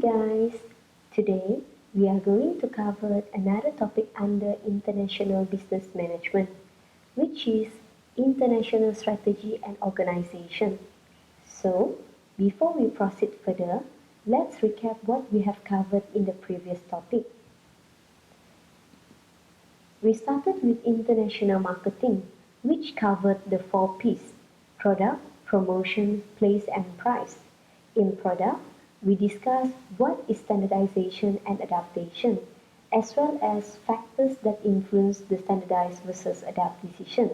guys, today we are going to cover another topic under international business management, which is international strategy and organization. So, before we proceed further, let's recap what we have covered in the previous topic. We started with international marketing, which covered the 4 P's: product, promotion, place, and price. In product, we discussed what is standardization and adaptation, as well as factors that influence the standardized versus adapt decision.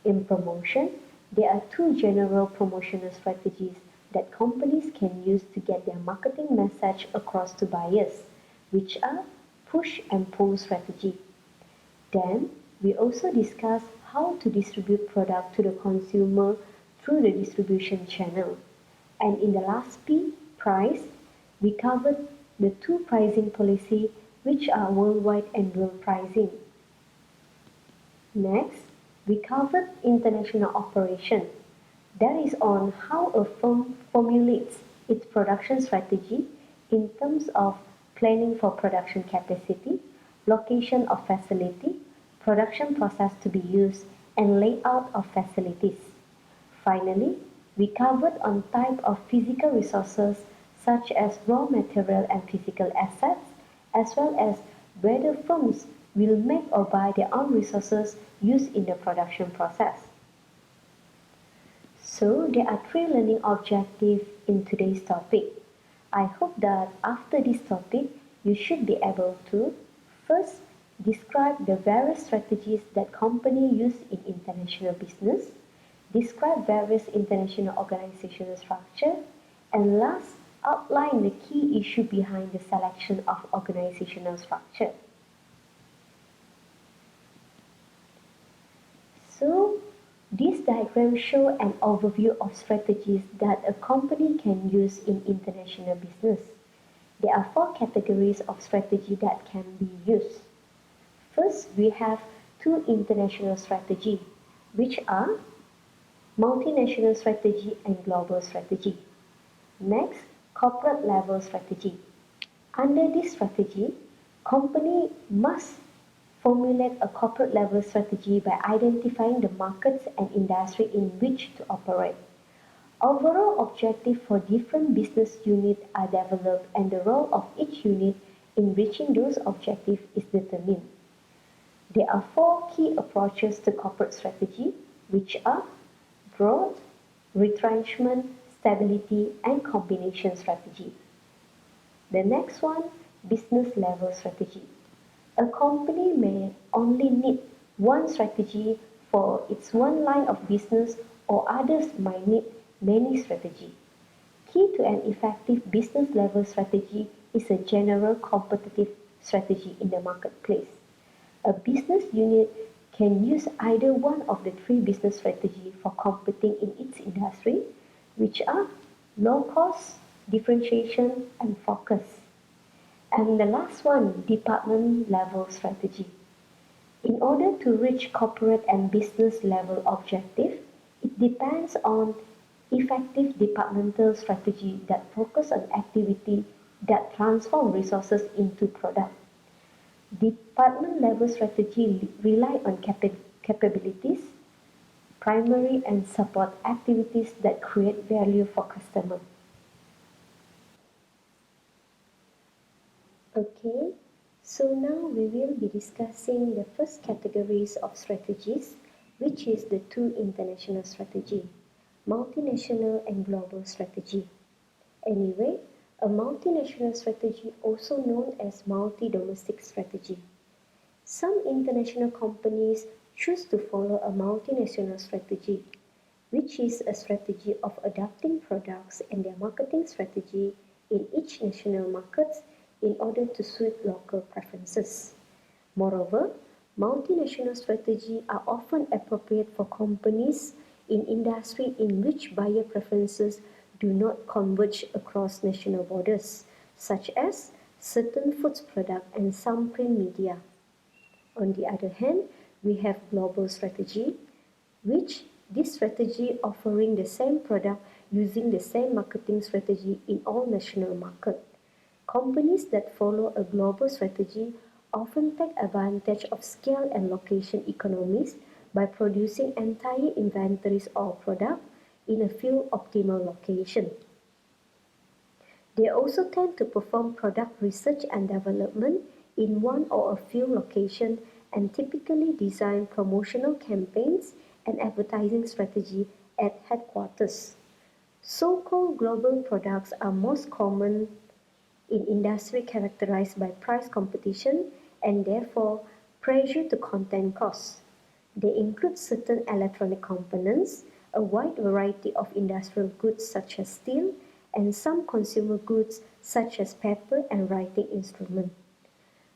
In promotion, there are two general promotional strategies that companies can use to get their marketing message across to buyers, which are push and pull strategy. Then, we also discuss how to distribute product to the consumer through the distribution channel. And in the last P, price, we covered the two pricing policy which are worldwide and dual pricing. Next, we covered international operation. That is on how a firm formulates its production strategy in terms of planning for production capacity, location of facility, production process to be used, and layout of facilities. Finally, we covered on type of physical resources such as raw material and physical assets, as well as whether firms will make or buy their own resources used in the production process. So there are 3 learning objectives in today's topic. I hope that after this topic, you should be able to first describe the various strategies that companies use in international business, describe various international organizational structure, and last, outline the key issue behind the selection of organizational structure. So, this diagram shows an overview of strategies that a company can use in international business. There are 4 categories of strategy that can be used. First, we have 2 international strategy, which are multinational strategy and global strategy. Next, corporate level strategy. Under this strategy, company must formulate a corporate level strategy by identifying the markets and industry in which to operate. Overall objectives for different business units are developed and the role of each unit in reaching those objectives is determined. There are 4 key approaches to corporate strategy, which are growth, retrenchment, stability, and combination strategy. The next one, business level strategy. A company may only need one strategy for its one line of business, or others might need many strategies. Key to an effective business level strategy is a general competitive strategy in the marketplace. A business unit can use either one of the 3 business strategies for competing in its industry, which are low cost, differentiation, and focus. And the last one, department level strategy. In order to reach corporate and business level objective, it depends on effective departmental strategy that focus on activity that transform resources into product. Department level strategy rely on capabilities, primary and support activities that create value for customers. Okay, so now we will be discussing the first categories of strategies, which is the 2 international strategy, multinational and global strategy. Anyway, a multinational strategy, also known as multi-domestic strategy. Some international companies choose to follow a multinational strategy, which is a strategy of adapting products and their marketing strategy in each national markets in order to suit local preferences. Moreover, multinational strategies are often appropriate for companies in industry in which buyer preferences do not converge across national borders, such as certain foods products and some print media. On the other hand, we have global strategy, which this strategy offering the same product using the same marketing strategy in all national markets. Companies that follow a global strategy often take advantage of scale and location economies by producing entire inventories or products in a few optimal locations. They also tend to perform product research and development in one or a few locations and typically design promotional campaigns and advertising strategy at headquarters. So-called global products are most common in industry characterized by price competition and therefore pressure to contain costs. They include certain electronic components, a wide variety of industrial goods such as steel, and some consumer goods such as paper and writing instruments.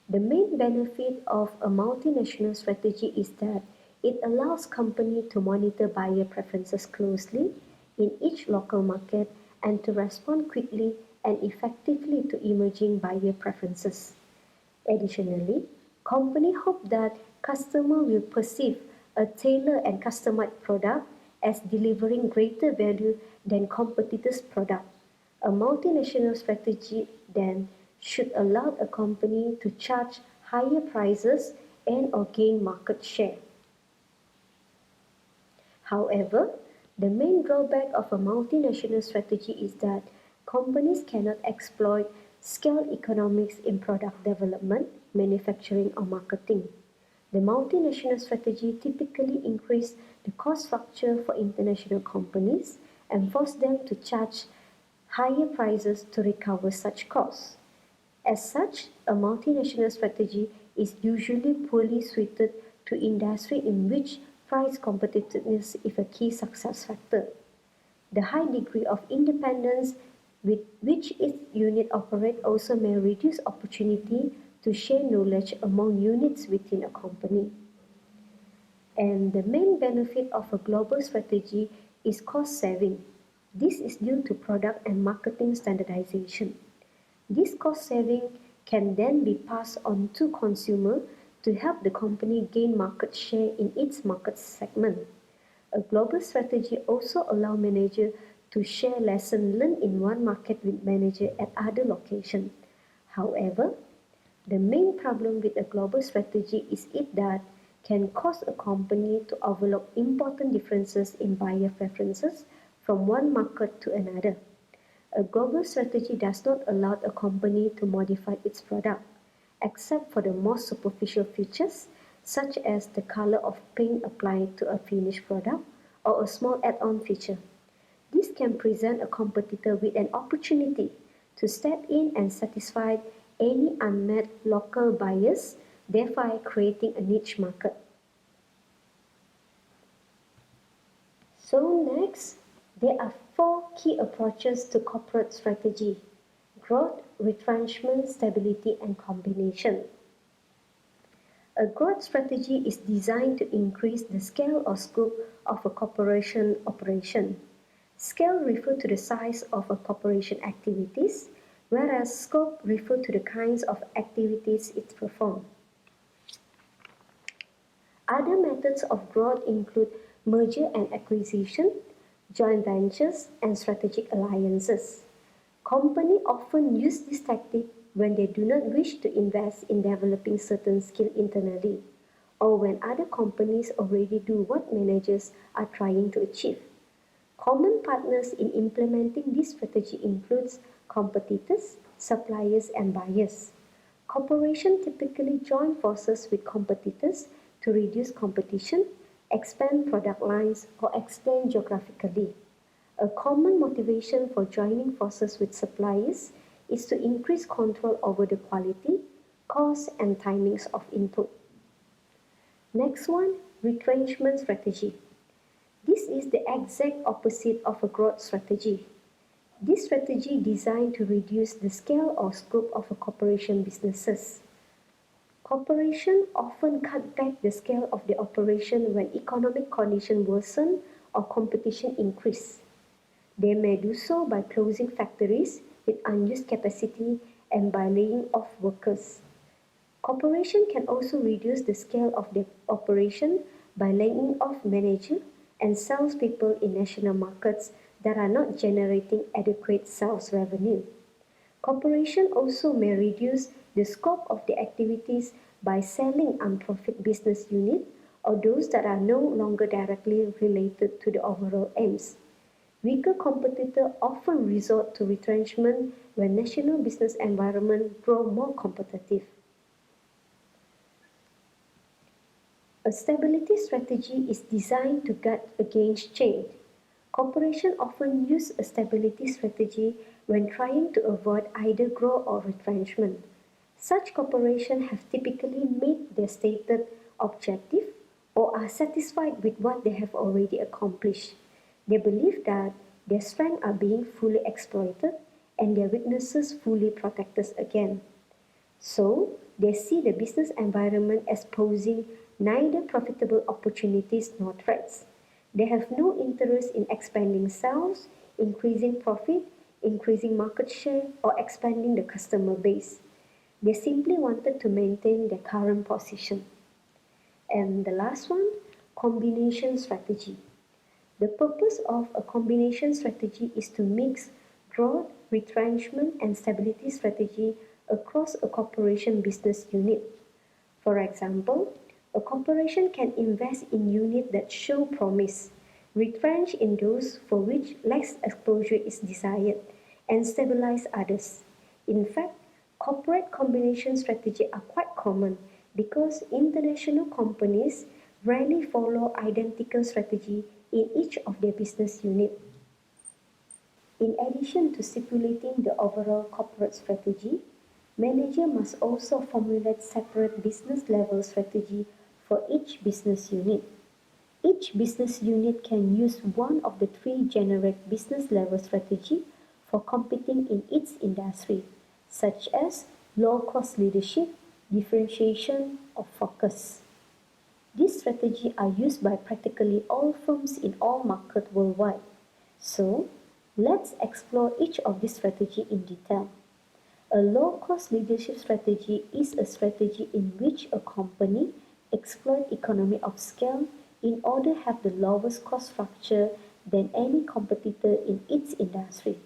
The main benefit of a multinational strategy is that it allows companies to monitor buyer preferences closely in each local market and to respond quickly and effectively to emerging buyer preferences. Additionally, companies hope that customers will perceive a tailored and customized product as delivering greater value than competitors' products. A multinational strategy then should allow a company to charge higher prices and or gain market share. However, the main drawback of a multinational strategy is that companies cannot exploit scale economics in product development, manufacturing, or marketing. The multinational strategy typically increases the cost structure for international companies and force them to charge higher prices to recover such costs. As such, a multinational strategy is usually poorly suited to industry in which price competitiveness is a key success factor. The high degree of independence with which each unit operates also may reduce opportunity to share knowledge among units within a company. And the main benefit of a global strategy is cost saving. This is due to product and marketing standardization. This cost saving can then be passed on to consumer to help the company gain market share in its market segment. A global strategy also allows managers to share lessons learned in one market with managers at other locations. However, the main problem with a global strategy is it that can cause a company to overlook important differences in buyer preferences from one market to another. A global strategy does not allow a company to modify its product, except for the most superficial features, such as the color of paint applied to a finished product or a small add-on feature. This can present a competitor with an opportunity to step in and satisfy any unmet local buyers, thereby creating a niche market. So next, there are four key approaches to corporate strategy: growth, retrenchment, stability, and combination. A growth strategy is designed to increase the scale or scope of a corporation operation. Scale refers to the size of a corporation activities, whereas scope refers to the kinds of activities it performs. Other methods of growth include merger and acquisition, joint ventures, and strategic alliances. Companies often use this tactic when they do not wish to invest in developing certain skills internally, or when other companies already do what managers are trying to achieve. Common partners in implementing this strategy includes competitors, suppliers, and buyers. Corporations typically join forces with competitors to reduce competition, expand product lines, or expand geographically. A common motivation for joining forces with suppliers is to increase control over the quality, cost, and timings of input. Next one, retrenchment strategy. This is the exact opposite of a growth strategy. This strategy is designed to reduce the scale or scope of a corporation businesses. Corporations often cut back the scale of their operation when economic conditions worsen or competition increase. They may do so by closing factories with unused capacity and by laying off workers. Corporations can also reduce the scale of their operation by laying off managers and salespeople in national markets that are not generating adequate sales revenue. Corporations also may reduce the scope of their activities by selling unprofitable business units or those that are no longer directly related to the overall aims. Weaker competitors often resort to retrenchment when national business environments grow more competitive. A stability strategy is designed to guard against change. Corporations often use a stability strategy when trying to avoid either growth or retrenchment. Such corporations have typically met their stated objective or are satisfied with what they have already accomplished. They believe that their strengths are being fully exploited and their weaknesses fully protected again. So, they see the business environment as posing neither profitable opportunities nor threats. They have no interest in expanding sales, increasing profit, increasing market share, or expanding the customer base. They simply wanted to maintain their current position. And the last one, combination strategy. The purpose of a combination strategy is to mix growth, retrenchment, and stability strategy across a corporation business unit. For example, a corporation can invest in units that show promise, retrench in those for which less exposure is desired, and stabilize others. In fact, corporate combination strategies are quite common because international companies rarely follow identical strategy in each of their business units. In addition to stipulating the overall corporate strategy, manager must also formulate separate business level strategy for each business unit. Each business unit can use one of the three generic business level strategy for competing in its industry, such as low-cost leadership, differentiation, or focus. These strategies are used by practically all firms in all markets worldwide. So, let's explore each of these strategies in detail. A low-cost leadership strategy is a strategy in which a company exploits economy of scale in order to have the lowest cost structure than any competitor in its industry.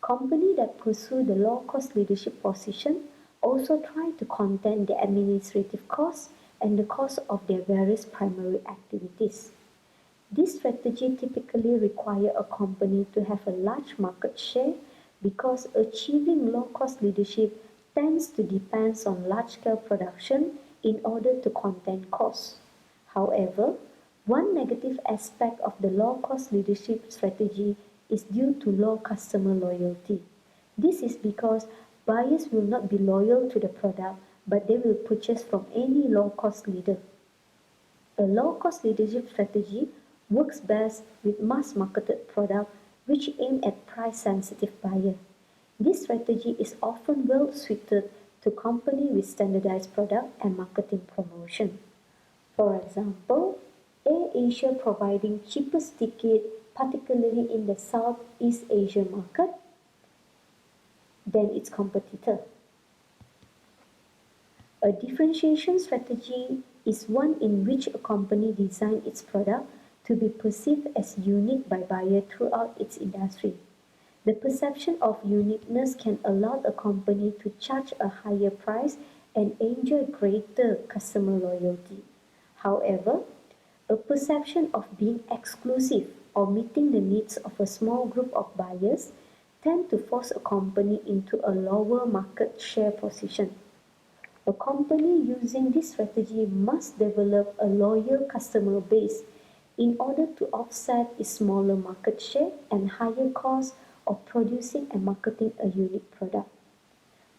Companies that pursue the low-cost leadership position also try to contain the administrative costs and the cost of their various primary activities. This strategy typically requires a company to have a large market share because achieving low-cost leadership tends to depend on large-scale production in order to contain costs. However, one negative aspect of the low-cost leadership strategy is due to low customer loyalty. This is because buyers will not be loyal to the product, but they will purchase from any low-cost leader. A low-cost leadership strategy works best with mass-marketed products which aim at price-sensitive buyers. This strategy is often well suited to companies with standardized product and marketing promotion. For example, AirAsia providing cheapest ticket, particularly in the Southeast Asia market, than its competitor. A differentiation strategy is one in which a company designs its product to be perceived as unique by buyers throughout its industry. The perception of uniqueness can allow a company to charge a higher price and enjoy greater customer loyalty. However, a perception of being exclusive or meeting the needs of a small group of buyers tend to force a company into a lower market share position. A company using this strategy must develop a loyal customer base in order to offset its smaller market share and higher costs of producing and marketing a unique product.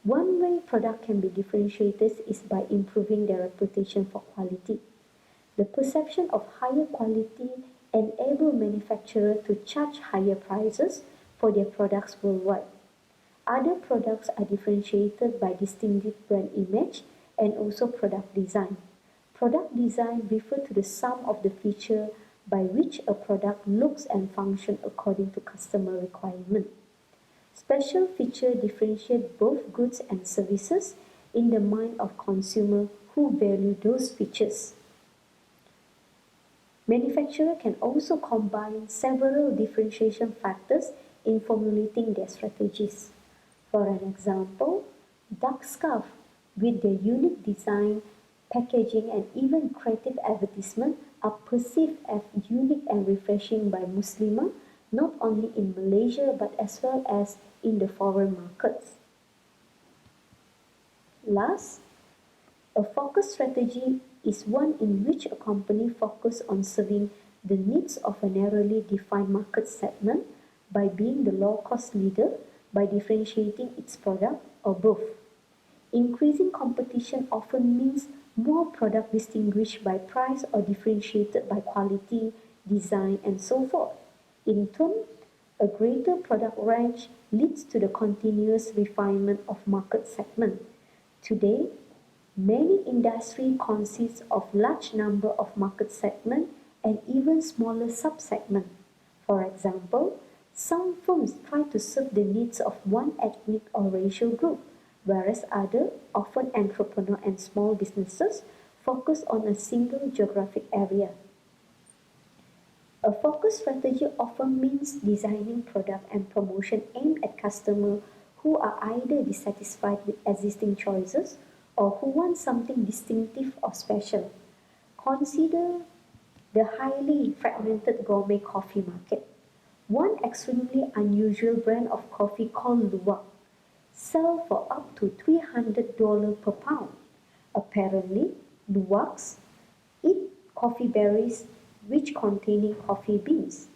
One way product can be differentiated is by improving their reputation for quality. The perception of higher quality enables manufacturers to charge higher prices for their products worldwide. Other products are differentiated by distinctive brand image and also product design. Product design refers to the sum of the features by which a product looks and functions according to customer requirement. Special features differentiate both goods and services in the mind of consumers who value those features. Manufacturers can also combine several differentiation factors in formulating their strategies. For an example, duck scarf with their unique design, packaging and even creative advertisement are perceived as unique and refreshing by Muslims not only in Malaysia but as well as in the foreign markets. Last, a focus strategy is one in which a company focuses on serving the needs of a narrowly defined market segment by being the low-cost leader, by differentiating its product, or both. Increasing competition often means more product distinguished by price or differentiated by quality, design, and so forth. In turn, a greater product range leads to the continuous refinement of market segment. Today, many industries consist of large number of market segments and even smaller sub-segments. For example, some firms try to serve the needs of one ethnic or racial group, whereas others, often entrepreneurs and small businesses, focus on a single geographic area. A focus strategy often means designing product and promotion aimed at customers who are either dissatisfied with existing choices or who want something distinctive or special. Consider the highly fragmented gourmet coffee market. One extremely unusual brand of coffee called Luwak sell for up to $300 per pound. Apparently, Luwaks eat coffee berries which containing coffee beans.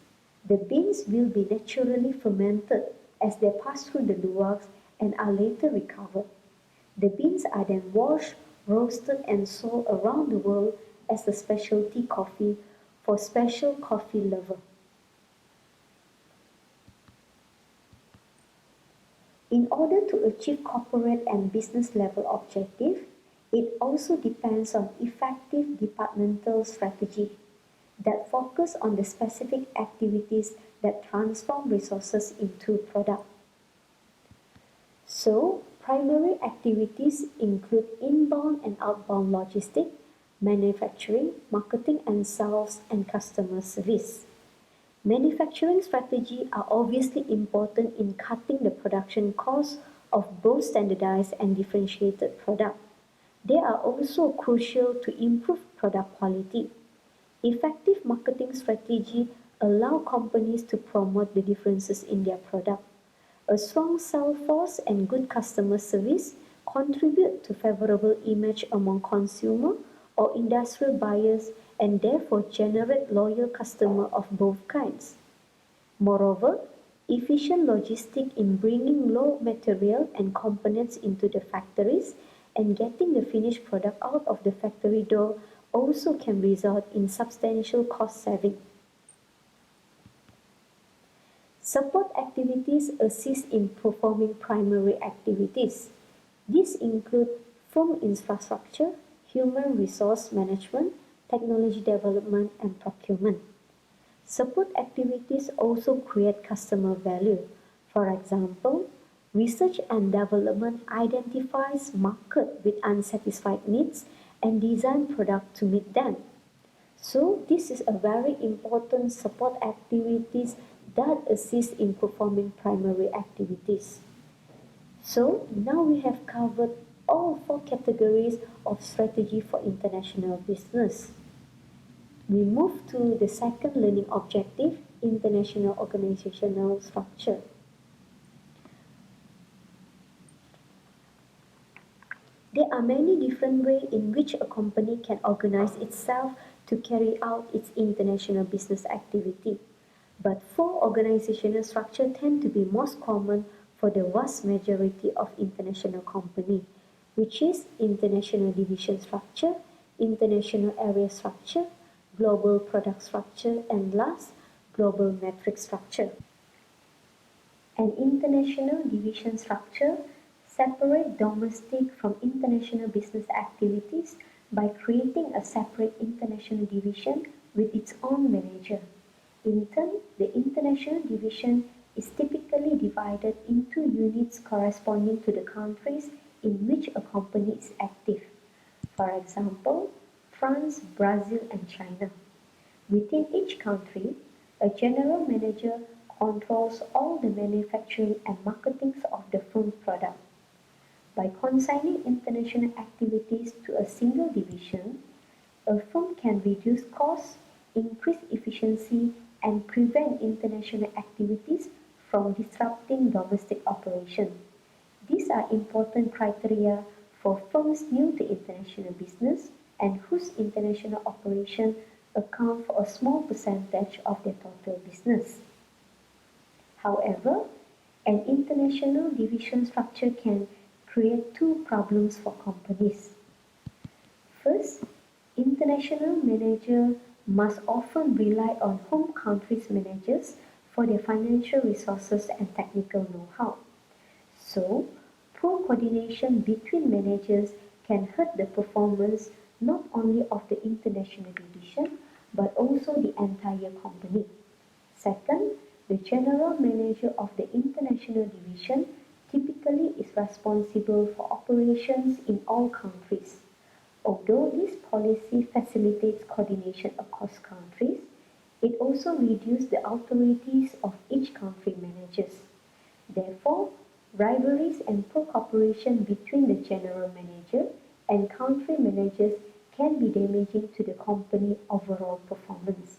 The beans will be naturally fermented as they pass through the luwaks and are later recovered. The beans are then washed, roasted and sold around the world as a specialty coffee for special coffee lovers. In order to achieve corporate and business level objectives, it also depends on effective departmental strategy that focus on the specific activities that transform resources into product. So, primary activities include inbound and outbound logistics, manufacturing, marketing and sales, and customer service. Manufacturing strategies are obviously important in cutting the production costs of both standardized and differentiated products. They are also crucial to improve product quality. Effective marketing strategy allow companies to promote the differences in their product. A strong sales force and good customer service contribute to favorable image among consumer or industrial buyers and therefore generate loyal customer of both kinds. Moreover, efficient logistics in bringing raw material and components into the factories and getting the finished product out of the factory door also can result in substantial cost saving. Support activities assist in performing primary activities. These include firm infrastructure, human resource management, technology development, and procurement. Support activities also create customer value. For example, research and development identifies market with unsatisfied needs and design product to meet them. So this is a very important support activities that assist in performing primary activities. So now we have covered all four categories of strategy for international business. We move to the second learning objective, international organizational structure. There are many different ways in which a company can organize itself to carry out its international business activity. But four organizational structures tend to be most common for the vast majority of international companies, which is international division structure, international area structure, global product structure, and last, global matrix structure. An international division structure separates domestic from international business activities by creating a separate international division with its own manager. In turn, the international division is typically divided into units corresponding to the countries in which a company is active. For example, France, Brazil, and China. Within each country, a general manager controls all the manufacturing and marketing of the firm's product. By consigning international activities to a single division, a firm can reduce costs, increase efficiency, and prevent international activities from disrupting domestic operations. These are important criteria for firms new to international business and whose international operations account for a small percentage of their total business. However, an international division structure can create two problems for companies. First, international managers must often rely on home country's managers for their financial resources and technical know-how. So, poor coordination between managers can hurt the performance not only of the international division but also the entire company. Second, the general manager of the international division typically is responsible for operations in all countries. Although this policy facilitates coordination across countries, it also reduces the authorities of each country managers. Therefore, rivalries and poor cooperation between the general manager and country managers can be damaging to the company overall performance.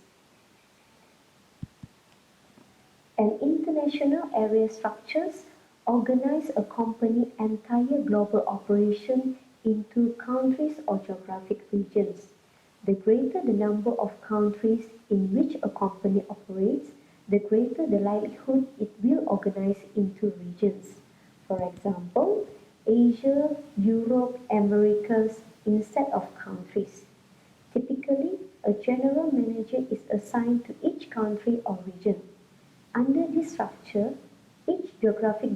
An international area structures organize a company's entire global operation into countries or geographic regions. The greater the number of countries in which a company operates, the greater the likelihood it will organize into regions. For example, Asia, Europe, Americas instead of countries. Typically, a general manager is assigned to each country or region. Under this structure, each geographic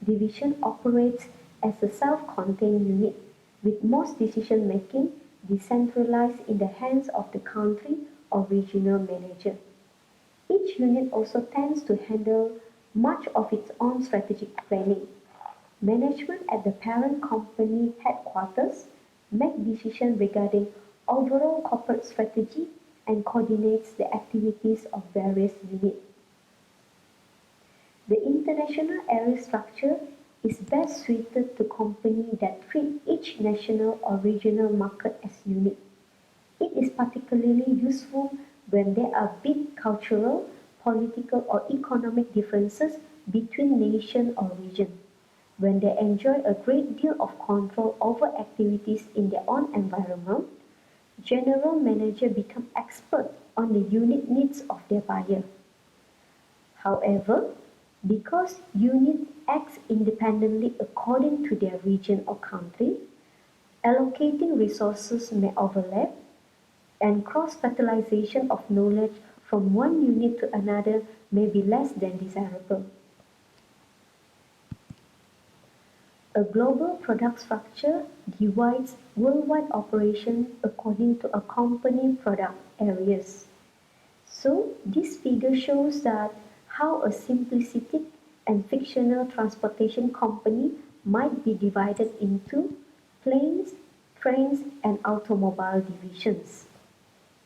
division operates as a self-contained unit, with most decision-making decentralized in the hands of the country or regional manager. Each unit also tends to handle much of its own strategic planning. Management at the parent company headquarters make decisions regarding overall corporate strategy and coordinates the activities of various units. The international area structure is best suited to companies that treat each national or regional market as unique. It is particularly useful when there are big cultural, political or economic differences between nation or region, when they enjoy a great deal of control over activities in their own environment. General managers become expert on the unique needs of their buyer. However, because units act independently according to their region or country, allocating resources may overlap, and cross-fertilization of knowledge from one unit to another may be less than desirable. A global product structure divides worldwide operations according to a company product areas. So, this figure shows that how a simplistic and fictional transportation company might be divided into planes, trains, and automobile divisions.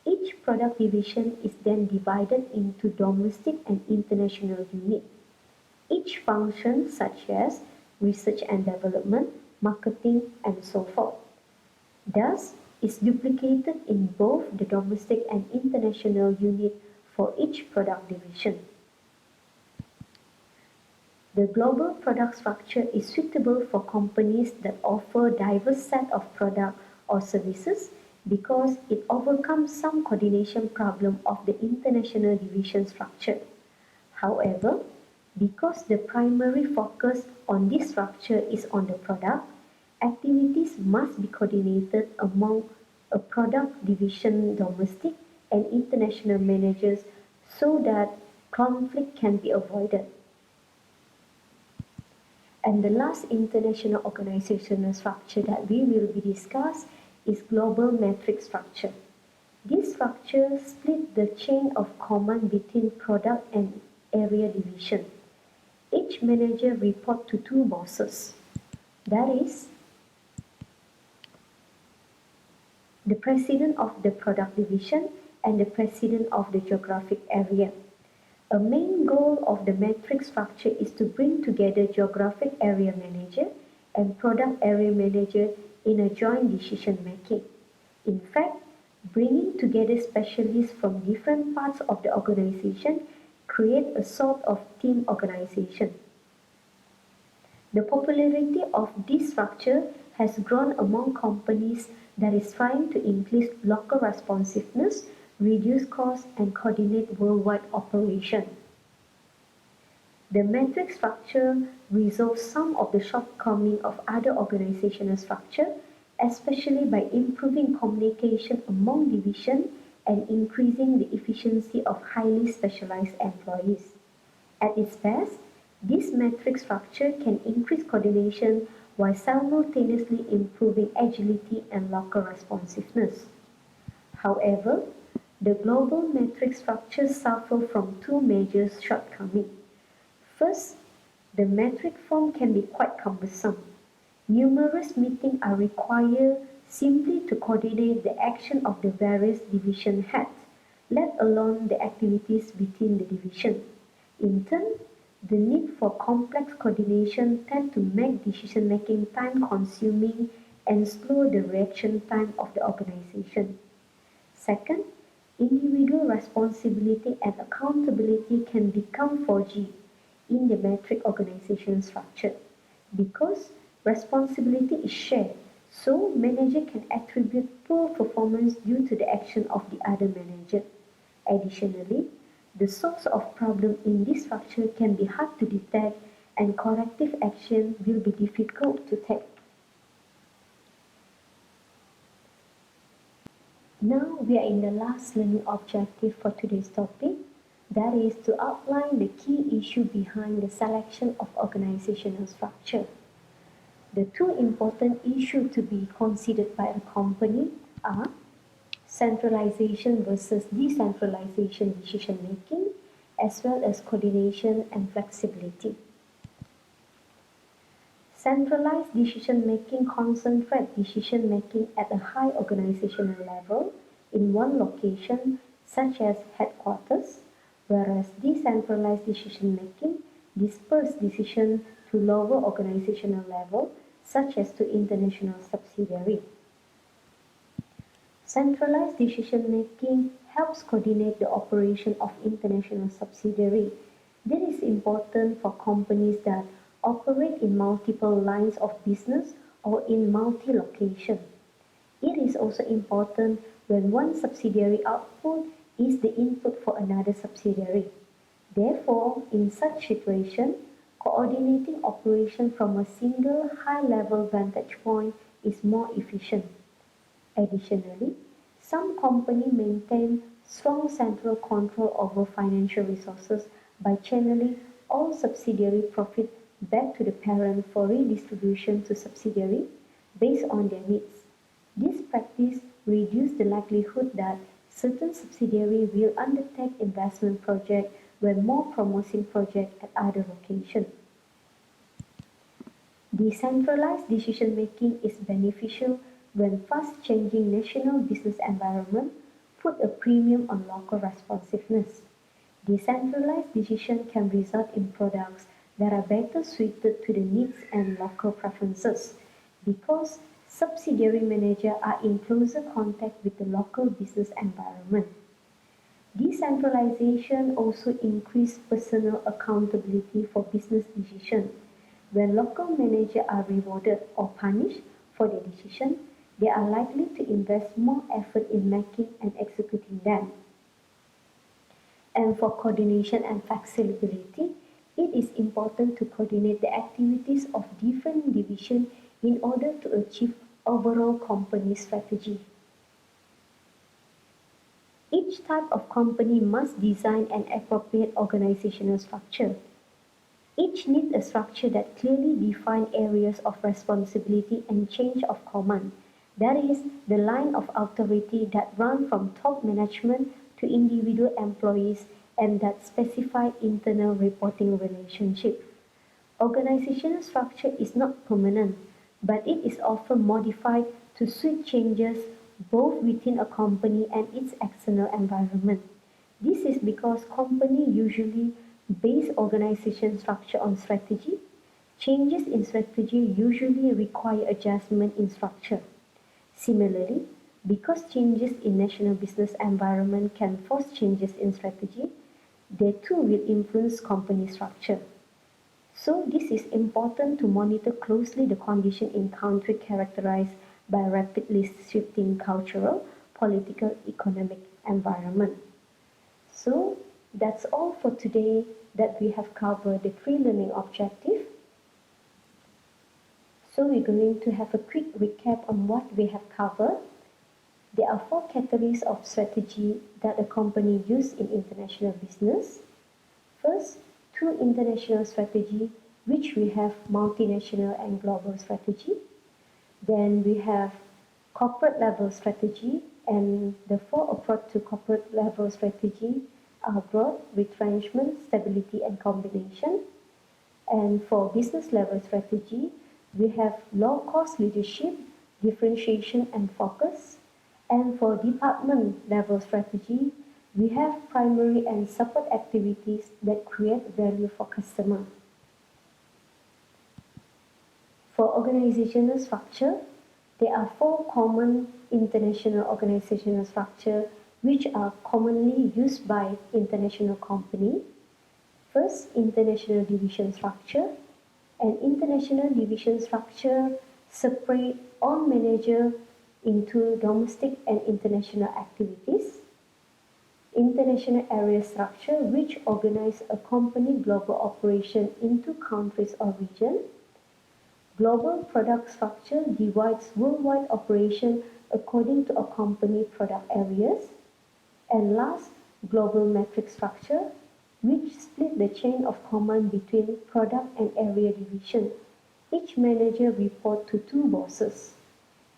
Each product division is then divided into domestic and international units. Each function, such as research and development, marketing, and so forth, thus is duplicated in both the domestic and international unit for each product division. The global product structure is suitable for companies that offer a diverse set of products or services because it overcomes some coordination problem of the international division structure. However, because the primary focus on this structure is on the product, activities must be coordinated among a product division domestic and international managers so that conflict can be avoided. And the last international organizational structure that we will be discuss is global matrix structure. This structure splits the chain of command between product and area division. Each manager reports to two bosses. That is, the president of the product division and the president of the geographic area. A main goal of the matrix structure is to bring together geographic area manager and product area manager in a joint decision making. In fact, bringing together specialists from different parts of the organization create a sort of team organization. The popularity of this structure has grown among companies that is trying to increase local responsiveness, reduce costs, and coordinate worldwide operation. The matrix structure resolves some of the shortcomings of other organizational structure, especially by improving communication among divisions and increasing the efficiency of highly specialized employees. At its best, this matrix structure can increase coordination while simultaneously improving agility and local responsiveness. However, the global matrix structure suffers from two major shortcomings. First, the metric form can be quite cumbersome. Numerous meetings are required simply to coordinate the action of the various division heads, let alone the activities within the division. In turn, the need for complex coordination tends to make decision-making time-consuming and slow the reaction time of the organization. Second, individual responsibility and accountability can become foggy in the metric organization structure because responsibility is shared, so manager can attribute poor performance due to the action of the other manager. Additionally, the source of problem in this structure can be hard to detect and corrective action will be difficult to take. Now we are in the last learning objective for today's topic, that is to outline the key issue behind the selection of organizational structure. The two important issues to be considered by a company are centralization versus decentralization decision making, as well as coordination and flexibility. Centralized decision making concentrates decision making at a high organizational level in one location, such as headquarters, whereas decentralized decision making disperses decisions to lower organizational level, such as to international subsidiaries. Centralized decision-making helps coordinate the operation of international subsidiaries. This is important for companies that operate in multiple lines of business or in multi-location. It is also important when one subsidiary output is the input for another subsidiary. Therefore, in such situation, coordinating operation from a single high-level vantage point is more efficient. Additionally, some companies maintain strong central control over financial resources by channeling all subsidiary profit back to the parent for redistribution to subsidiary based on their needs. This practice reduces the likelihood that certain subsidiaries will undertake investment projects when more promising projects at other locations. Decentralized decision-making is beneficial when fast-changing national business environment put a premium on local responsiveness. Decentralized decision can result in products that are better suited to the needs and local preferences because subsidiary managers are in closer contact with the local business environment. Decentralization also increases personal accountability for business decisions. When local managers are rewarded or punished for their decisions, they are likely to invest more effort in making and executing them. And for coordination and flexibility, it is important to coordinate the activities of different divisions in order to achieve overall company strategy. Each type of company must design an appropriate organizational structure. Each needs a structure that clearly defines areas of responsibility and chain of command. That is, the line of authority that runs from top management to individual employees and that specify internal reporting relationship. Organizational structure is not permanent, but it is often modified to suit changes both within a company and its external environment. This is because companies usually base organization structure on strategy. Changes in strategy usually require adjustment in structure. Similarly, because changes in national business environment can force changes in strategy, they too will influence company structure. So this is important to monitor closely the condition in country characterized by rapidly shifting cultural, political, economic environment. So that's all for today that we have covered the three learning objectives. So we're going to have a quick recap on what we have covered. There are four categories of strategy that a company uses in international business. First, two international strategy, which we have multinational and global strategy. Then we have corporate level strategy, and the four approach to corporate level strategy are growth, retrenchment, stability, and combination. And for business level strategy, we have low cost leadership, differentiation, and focus. And for department level strategy, we have primary and support activities that create value for customer. For organizational structure, there are four common international organizational structure which are commonly used by international company. First, international division structure. An international division structure separate all manager into domestic and international activities. International area structure, which organize a company global operation into countries or region. Global product structure divides worldwide operation according to a company product areas. And last, global matrix structure, which split the chain of command between product and area division. Each manager report to two bosses.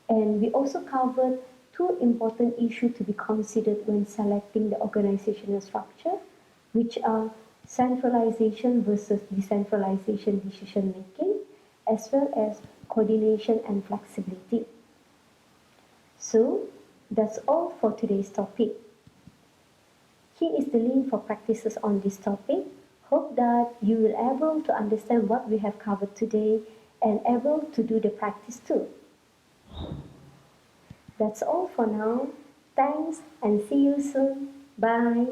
And we also covered two important issues to be considered when selecting the organizational structure, which are centralization versus decentralization decision making, as well as coordination and flexibility. So, that's all for today's topic. Here is the link for practices on this topic. Hope that you will able to understand what we have covered today and able to do the practice too. That's all for now. Thanks and see you soon. Bye.